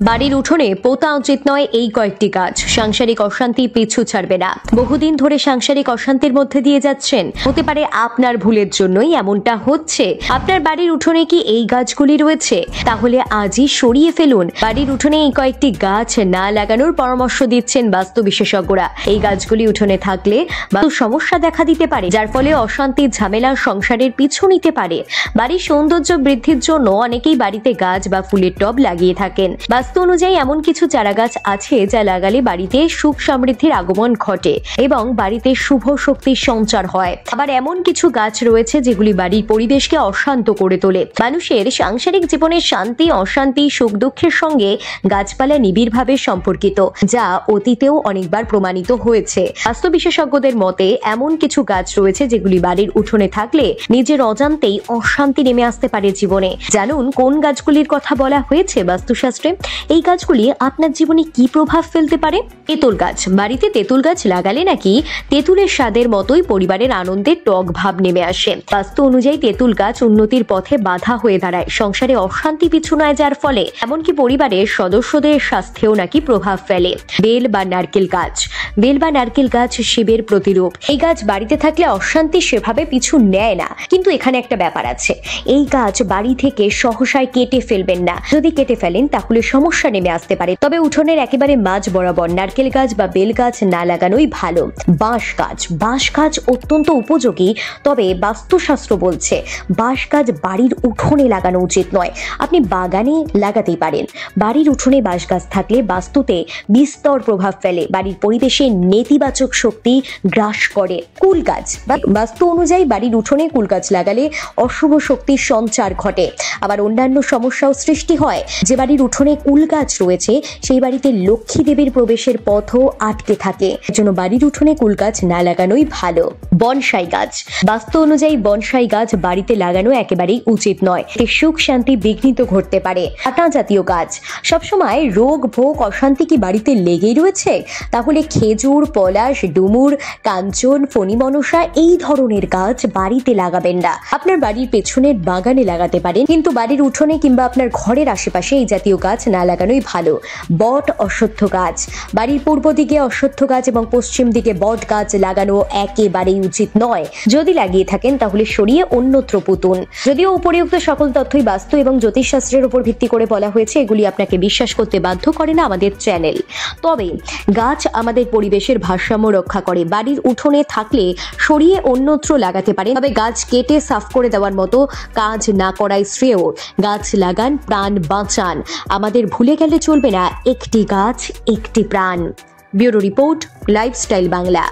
বাড়ির উঠোনে পোতা উচিত নয় এই কয়েকটি গাছ সাংসারিক অশান্তি পিছু ছাড়বে না। বহুদিন ধরে সাংসারিক অশান্তির মধ্যে দিয়ে যাচ্ছেন, হতে পারে আপনার ভুলের জন্যই এমনটা হচ্ছে। আপনার বাড়ির উঠোনে কি এই গাছগুলি রয়েছে? তাহলে আজই সরিয়ে ফেলুন। বাড়ির উঠোনে এই কয়েকটি গাছ না লাগানোর পরামর্শ দিচ্ছেন বাস্তু বিশেষজ্ঞরা। এই গাছগুলি উঠোনে থাকলে বাস্তু সমস্যা দেখা দিতে পারে, যার ফলে অশান্তির ঝামেলা সংসারের পিছু নিতে পারে। বাড়ির সৌন্দর্য বৃদ্ধির জন্য অনেকেই বাড়িতে গাছ বা ফুলের টব লাগিয়ে থাকেন। বাস্তু অনুযায়ী এমন কিছু চারাগাছ আছে যা লাগালে বাড়িতে সুখ সমৃদ্ধির আগমন ঘটে এবং বাড়িতে শুভ শক্তির সঞ্চার হয়। আবার এমন কিছু গাছ রয়েছে যেগুলি বাড়ির পরিবেশকে অশান্ত করে তোলে। মানুষের সাংসারিক জীবনের শান্তি অশান্তি সুখ দুঃখের সঙ্গে গাছপালা নিবিড়ভাবে সম্পর্কিত, যা অতীতেও অনেকবার প্রমাণিত হয়েছে। বাস্তু বিশেষজ্ঞদের মতে এমন কিছু গাছ রয়েছে যেগুলি বাড়ির উঠোনে থাকলে নিজের অজান্তেই অশান্তি নেমে আসতে পারে জীবনে। জানুন কোন গাছগুলির কথা বলা হয়েছে বাস্তুশাস্ত্রে। এই গাছগুলি আপনার জীবনে কি প্রভাব ফেলতে পারে? তেঁতুল গাছ। বাড়িতে তেঁতুল গাছ লাগালে নাকি তেঁতুলের স্বাদের মতোই পরিবারের আনন্দের টক ভাব নেমে আসে। বাস্তু অনুযায়ী তেঁতুল গাছ উন্নতির পথে বাধা হয়ে দাঁড়ায়, সংসারে অশান্তি পিছু নয়, যার ফলে এমনকি পরিবারের সদস্যদের স্বাস্থ্যেও নাকি প্রভাব ফেলে। বেল বা নারকেল গাছ। বেল বা নারকেল গাছ শিবের প্রতিরূপ। এই গাছ বাড়িতে থাকলে অশান্তি সেভাবে পিছু নেয় না, কিন্তু এখানে একটা ব্যাপার আছে। এই গাছ বাড়ি থেকে সহসায় কেটে ফেলবেন না। যদি কেটে ফেলেন তাহলে সমস্যা নেমে আসতে পারে। তবে উঠোনের একেবারে মাঝ বরাবর নারকেল গাছ বা বেল গাছ না লাগানোই ভালো। বাঁশ গাছ। বাঁশ গাছ অত্যন্ত উপযোগী, তবে বাস্তুশাস্ত্র বলছে বাঁশ গাছ বাড়ির উঠোনে লাগানো উচিত নয়। আপনি বাগানে লাগাতেই পারেন। বাড়ির উঠোনে বাঁশ গাছ থাকলে বাস্তুতে বিস্তর প্রভাব ফেলে, বাড়ির পরিবেশে নেতিবাচক শক্তি গ্রাস করে। কুল গাছ। বাস্তু অনুযায়ী বাড়ির উঠোনে কুল গাছ লাগালে অশুভ শক্তির সঞ্চার ঘটে। আবার অন্যান্য সমস্যাও সৃষ্টি হয়। যে বাড়ির উঠোনে কুল গাছ রয়েছে সেই বাড়িতে লক্ষ্মী দেবীর প্রবেশের পথও আটকে থাকে। এজন্য বাড়ির উঠোনে কুল গাছ না লাগানোই ভালো। বনসাই গাছ। বাস্তু অনুযায়ী বনসাই গাছ বাড়িতে লাগানো একেবারেই উচিত নয়। এতে সুখ শান্তি বিঘ্নিত ঘটতে পারে। আটা জাতীয় গাছ। সবসময় রোগ ভোগ অশান্তি কি বাড়িতে লেগেই রয়েছে? তাহলে খেজুর, পলাশ, ডুমুর, কাঞ্চন, ফণিমনসা এই ধরনের গাছ বাড়িতে লাগাবেন না। আপনার বাড়ির পেছনের বাগানে লাগাতে পারেন, কিন্তু বাড়ির উঠোনে কিংবা আপনার ঘরের আশেপাশে এই জাতীয় গাছ না লাগানোই ভালো। বট অশ্বত্থ গাছ। বাড়ির পূর্ব দিকে অশ্বত্থ গাছ এবং পশ্চিম দিকে বট গাছ লাগানো একেবারেই উচিত নয়। যদি লাগিয়ে থাকেন তাহলে সরিয়ে অন্যত্র পুতুন। যদিও উপরিউক্ত সকল তথ্যই বাস্তু এবং জ্যোতিষশাস্ত্রের উপর ভিত্তি করে বলা হয়েছে, এগুলি আপনাকে বিশ্বাস করতে বাধ্য করে না আমাদের চ্যানেল। তবে গাছ আমাদের পরিবেশের ভারসাম্য রক্ষা করে। বাড়ির উঠোনে থাকলে সরিয়ে অন্যত্র লাগাতে পারে, তবে গাছ কেটে সাফ করে দেওয়ার মতো কাজ না করাই শ্রেয়। গাছ লাগান, প্রাণ বাঁচান। আমাদের ভুলে গেলে চলবে না, একটি গাছ একটি প্রাণ। Bureau report, lifestyle Bangla.